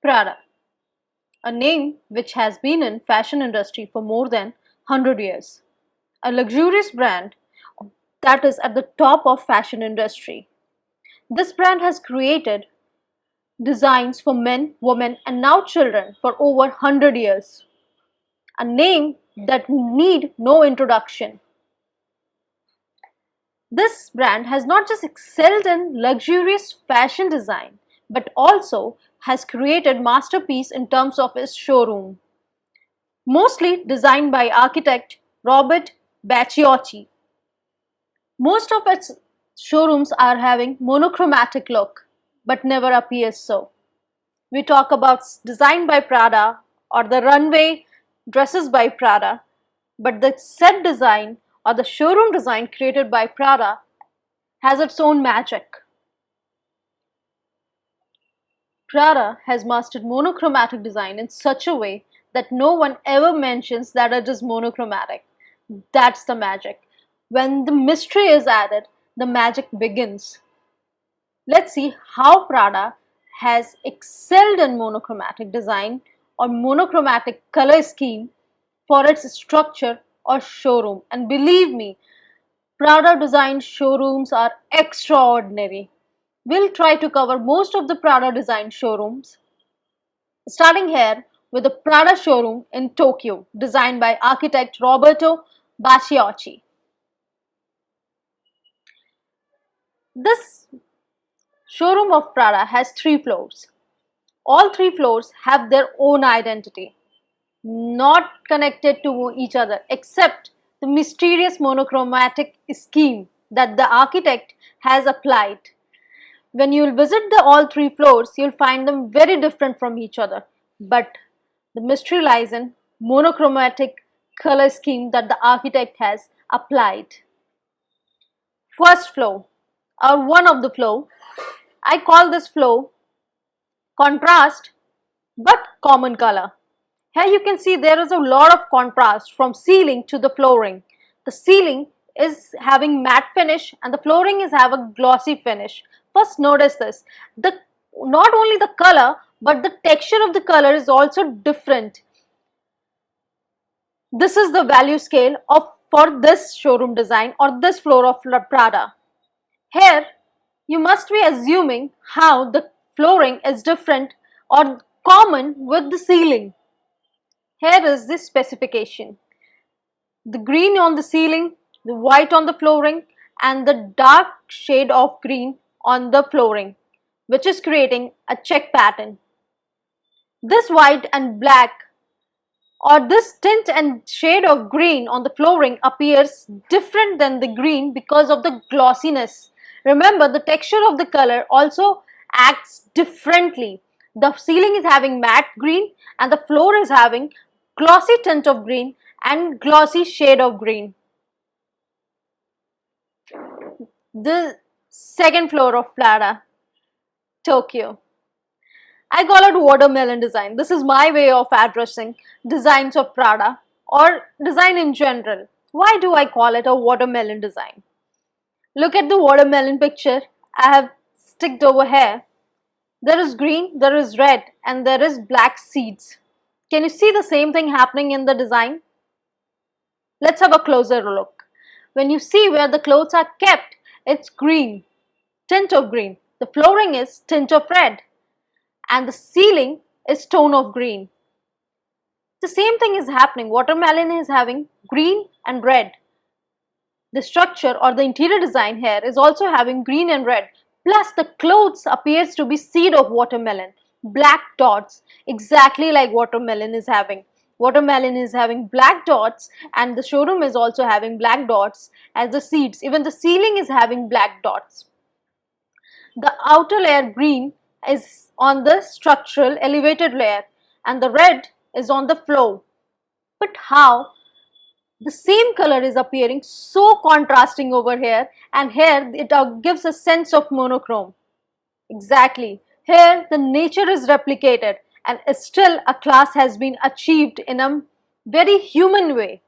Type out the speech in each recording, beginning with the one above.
Prada, a name which has been in fashion industry for more than 100 years. A luxurious brand that is at the top of fashion industry. This brand has created designs for men, women and now children for over 100 years. A name that need no introduction. This brand has not just excelled in luxurious fashion design, but also has created masterpiece in terms of its showroom. Mostly designed by architect Robert Bacciocchi. Most of its showrooms are having monochromatic look, but never appears so. We talk about design by Prada or the runway dresses by Prada, but the set design or the showroom design created by Prada has its own magic. Prada has mastered monochromatic design in such a way that no one ever mentions that it is monochromatic. That's the magic. When the mystery is added, the magic begins. Let's see how Prada has excelled in monochromatic design or monochromatic color scheme for its structure or showroom. And believe me, Prada designed showrooms are extraordinary. We'll try to cover most of the Prada designed showrooms, starting here with the Prada showroom in Tokyo, designed by architect Roberto Bacciocchi. This showroom of Prada has 3 floors. All 3 floors have their own identity, not connected to each other except the mysterious monochromatic scheme that the architect has applied. When you will visit the all 3 floors, you'll find them very different from each other. But the mystery lies in monochromatic color scheme that the architect has applied. First floor, or one of the floor, I call this floor contrast but common color. Here you can see there is a lot of contrast from ceiling to the flooring. The ceiling is having matte finish and the flooring is have a glossy finish. First notice this, not only the color but the texture of the color is also different. This is the value scale for this showroom design or this floor of Prada. Here you must be assuming how the flooring is different or common with the ceiling. Here is the specification. The green on the ceiling, the white on the flooring and the dark shade of green on the flooring, which is creating a check pattern. This white and black or this tint and shade of green on the flooring appears different than the green because of the glossiness. Remember, the texture of the color also acts differently. The ceiling is having matte green and the floor is having glossy tint of green and glossy shade of green. The second floor of Prada, Tokyo. I call it watermelon design. This is my way of addressing designs of Prada or design in general. Why do I call it a watermelon design? Look at the watermelon picture I have sticked over here. There is green, there is red and there is black seeds. Can you see the same thing happening in the design? Let's have a closer look. When you see where the clothes are kept, it's green, tint of green. The flooring is tint of red and the ceiling is tone of green. The same thing is happening. Watermelon is having green and red. The structure or the interior design here is also having green and red. Plus the clothes appears to be seed of watermelon. Black dots, exactly like watermelon is having. Watermelon is having black dots and the showroom is also having black dots as the seeds. Even the ceiling is having black dots. The outer layer green is on the structural elevated layer and the red is on the floor. But how the same color is appearing so contrasting over here and here it gives a sense of monochrome. Exactly. Here the nature is replicated and still a class has been achieved in a very human way.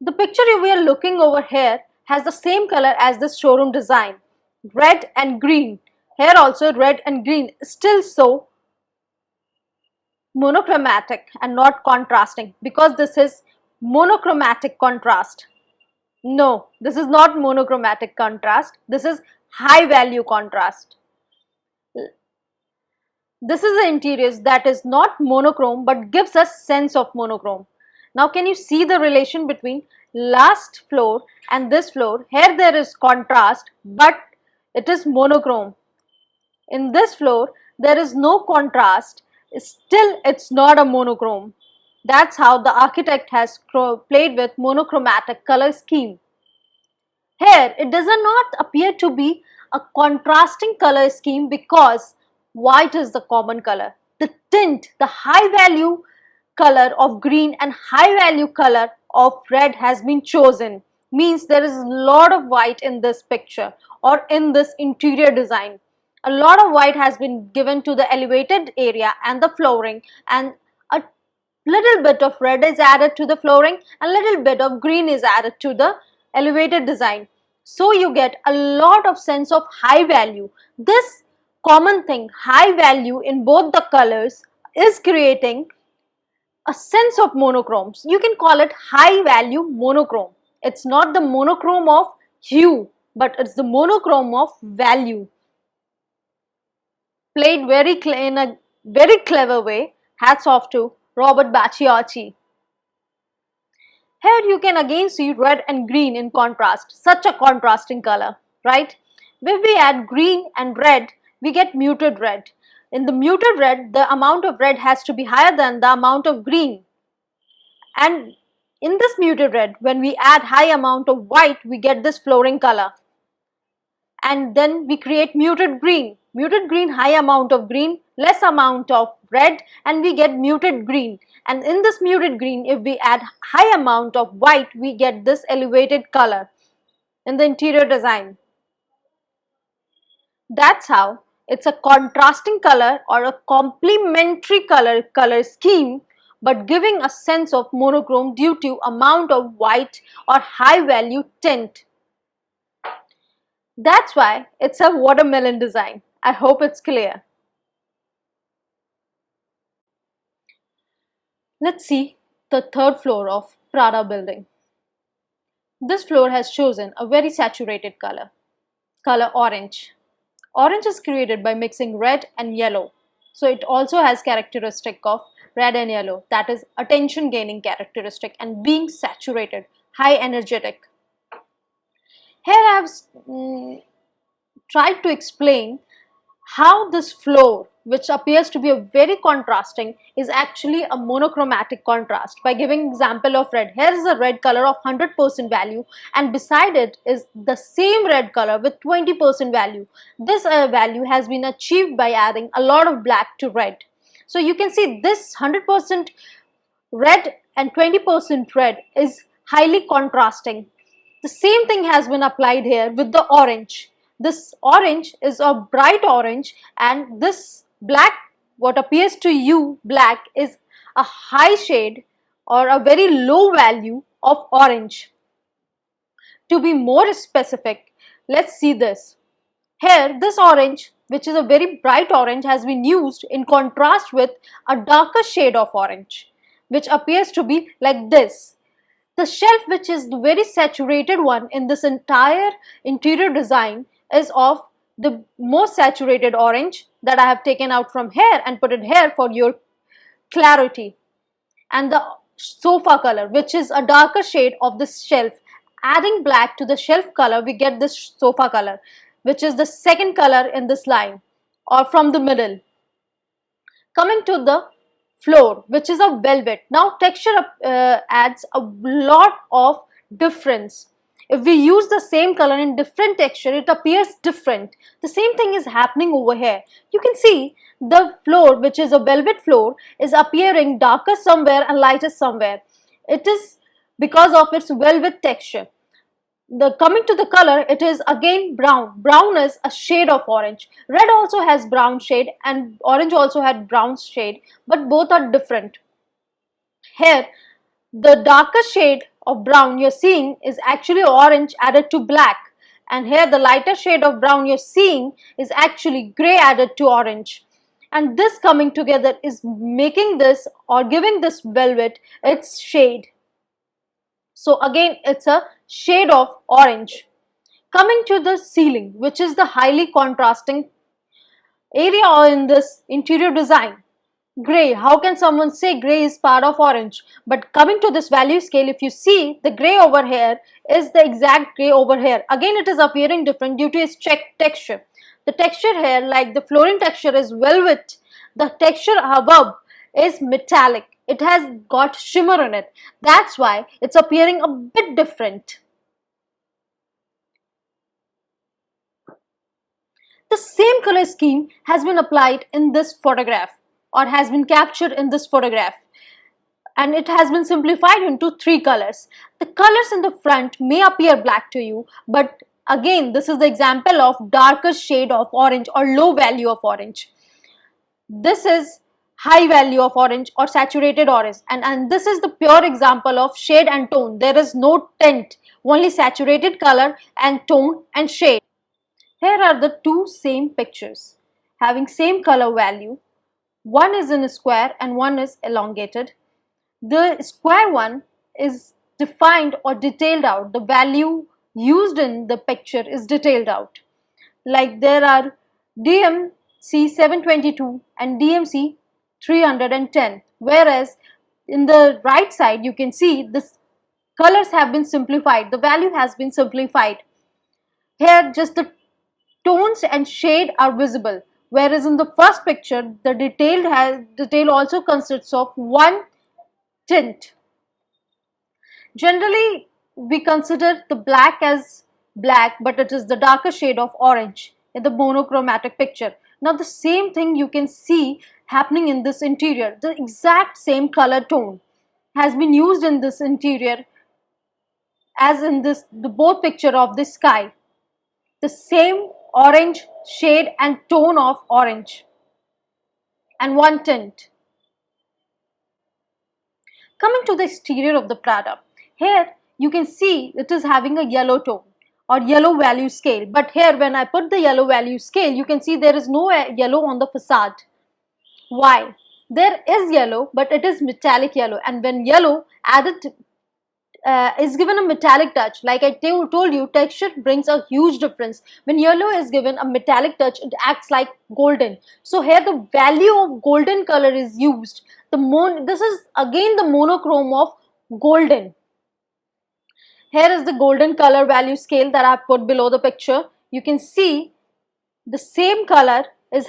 The picture we are looking over here has the same color as this showroom design, red and green. Here also red and green, still so monochromatic and not contrasting, because this is monochromatic contrast. No, this is not monochromatic contrast. This is high value contrast. This is the interiors that is not monochrome but gives us sense of monochrome. Now can you see the relation between last floor and this floor? Here there is contrast but it is monochrome. In this floor there is no contrast, still it's not a monochrome. That's how the architect has played with monochromatic color scheme. Here, it does not appear to be a contrasting color scheme because white is the common color. The tint, the high value color of green and high value color of red has been chosen. Means there is a lot of white in this picture or in this interior design. A lot of white has been given to the elevated area and the flooring, and a little bit of red is added to the flooring and little bit of green is added to the elevated design. So you get a lot of sense of high value. This common thing, high value in both the colors, is creating a sense of monochromes. You can call it high value monochrome. It's not the monochrome of hue, but it's the monochrome of value. Played in a very clever way. Hats off to Robert Bacciocchi. Here you can again see red and green in contrast, such a contrasting color, right? When we add green and red, we get muted red. In the muted red, the amount of red has to be higher than the amount of green. And in this muted red, when we add high amount of white, we get this flooring color. And then we create muted green. Muted green, high amount of green, less amount of red, and we get muted green. And in this muted green, if we add high amount of white, we get this elevated color in the interior design. That's how it's a contrasting color or a complementary color scheme, but giving a sense of monochrome due to amount of white or high value tint. That's why it's a watermelon design. I hope it's clear. Let's see the third floor of Prada building. This floor has chosen a very saturated color orange. Orange is created by mixing red and yellow. So it also has characteristic of red and yellow, that is attention gaining characteristic and being saturated, high energetic. Here I have tried to explain how this floor, which appears to be a very contrasting, is actually a monochromatic contrast by giving example of red. Here is a red color of 100% value and beside it is the same red color with 20% value. This value has been achieved by adding a lot of black to red. So you can see this 100% red and 20% red is highly contrasting. The same thing has been applied here with the orange. This orange is a bright orange and this black, what appears to you black, is a high shade or a very low value of orange. To be more specific, let's see this. Here this orange, which is a very bright orange, has been used in contrast with a darker shade of orange, which appears to be like this. The shelf, which is the very saturated one in this entire interior design, is of the most saturated orange that I have taken out from here and put it here for your clarity. And the sofa color, which is a darker shade of this shelf. Adding black to the shelf color, we get this sofa color, which is the second color in this line or from the middle. Coming to the floor, which is a velvet. Now texture adds a lot of difference. If we use the same color in different texture, it appears different. The same thing is happening over here. You can see the floor, which is a velvet floor, is appearing darker somewhere and lighter somewhere. It is because of its velvet texture. Coming to the color, it is again brown. Brown is a shade of orange. Red also has brown shade and orange also had brown shade, but both are different. Here, the darker shade of brown you're seeing is actually orange added to black, and here the lighter shade of brown you're seeing is actually gray added to orange. and this coming together is making this or giving this velvet its shade. So again, it's a shade of orange. Coming to the ceiling, which is the highly contrasting area in this interior design. Gray, how can someone say gray is part of orange? But coming to this value scale, if you see the gray over here is the exact gray over here. Again, it is appearing different due to its texture. The texture here, like the flooring texture, is velvet. The texture above is metallic. It has got shimmer in it. That's why it's appearing a bit different. The same color scheme has been applied in this photograph or has been captured in this photograph, and it has been simplified into three colors. The colors in the front may appear black to you, but again, this is the example of darker shade of orange or low value of orange. This is high value of orange or saturated orange, and this is the pure example of shade and tone. There is no tint, only saturated color and tone and shade. Here are the two same pictures having same color value. One is in a square and one is elongated. The square one is defined or detailed out. The value used in the picture is detailed out. Like there are DMC 722 and DMC 310. Whereas in the right side you can see the colors have been simplified. The value has been simplified. Here just the tones and shade are visible, whereas in the first picture the detail also consists of one tint. Generally we consider the black as black, but it is the darker shade of orange in the monochromatic picture. Now the same thing you can see happening in this interior. The exact same color tone has been used in this interior as in the both picture of the sky. The same orange shade and tone of orange and one tint. Coming to the exterior of the Prada, here you can see it is having a yellow tone or yellow value scale, but here when I put the yellow value scale, you can see there is no yellow on the facade. Why? There is yellow, but it is metallic yellow, and when yellow added is given a metallic touch, like I told you, texture brings a huge difference. When yellow is given a metallic touch, it acts like golden. So here the value of golden color is used. This is again the monochrome of golden. Here is the golden color value scale that I have put below the picture. You can see the same color is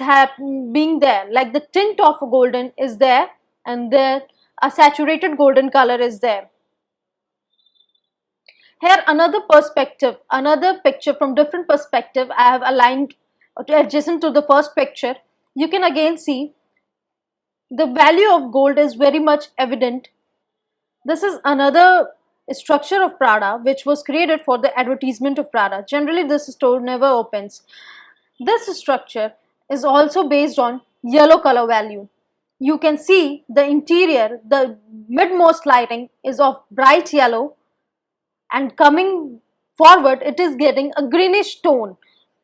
being there, like the tint of golden is there, and there a saturated golden color is there. Here another perspective, another picture from different perspective I have aligned adjacent to the first picture. You can again see the value of gold is very much evident. This is another structure of Prada which was created for the advertisement of Prada. Generally this store never opens. This structure is also based on yellow color value. You can see the interior, the midmost lighting is of bright yellow, and coming forward it is getting a greenish tone.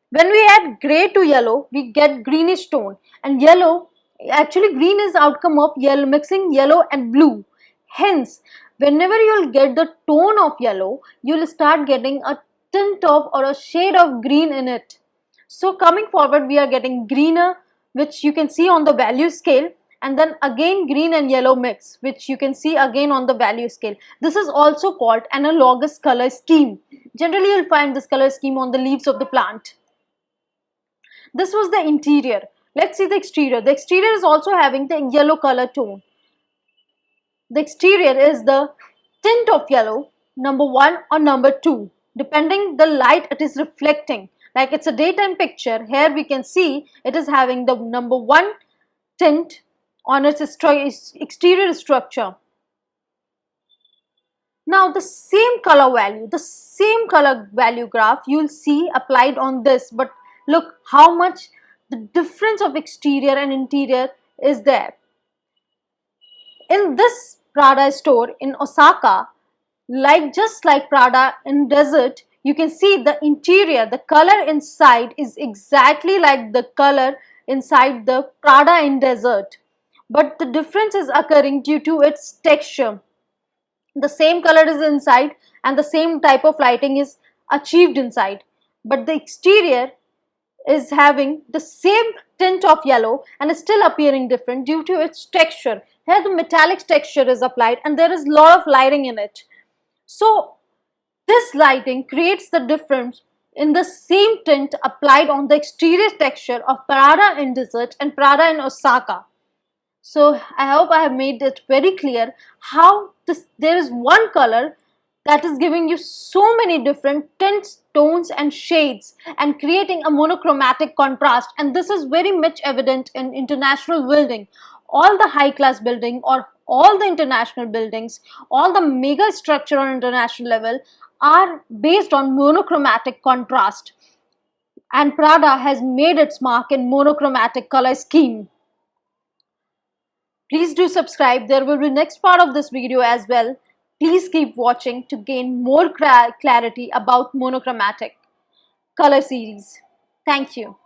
When we add gray to yellow, we get greenish tone, and yellow, actually green is outcome of yellow mixing yellow and blue. Hence whenever you will get the tone of yellow, you will start getting a tint of or a shade of green in it. So coming forward we are getting greener, which you can see on the value scale, and then again green and yellow mix, which you can see again on the value scale. This is also called analogous color scheme. Generally you will find this color scheme on the leaves of the plant. This was the interior. Let's see the exterior. The exterior is also having the yellow color tone. The exterior is the tint of yellow, number 1 or number 2, depending the light it is reflecting. Like it's a daytime picture, here we can see it is having the number 1 tint on its exterior structure. Now the same color value graph you will see applied on this, but look how much the difference of exterior and interior is there. In this Prada store in Osaka, just like Prada in desert, you can see the interior, the color inside is exactly like the color inside the Prada in Desert, but the difference is occurring due to its texture. The same color is inside and the same type of lighting is achieved inside, but the exterior is having the same tint of yellow and is still appearing different due to its texture. Here the metallic texture is applied and there is a lot of lighting in it. So this lighting creates the difference in the same tint applied on the exterior texture of Prada in Desert and Prada in Osaka. So I hope I have made it very clear how there is one color that is giving you so many different tints, tones and shades and creating a monochromatic contrast, and this is very much evident in international building. All the high class building or all the international buildings, all the mega structure on international level are based on monochromatic contrast, and Prada has made its mark in monochromatic color scheme. Please do subscribe. There will be next part of this video as well. Please keep watching to gain more clarity about monochromatic color series. Thank you.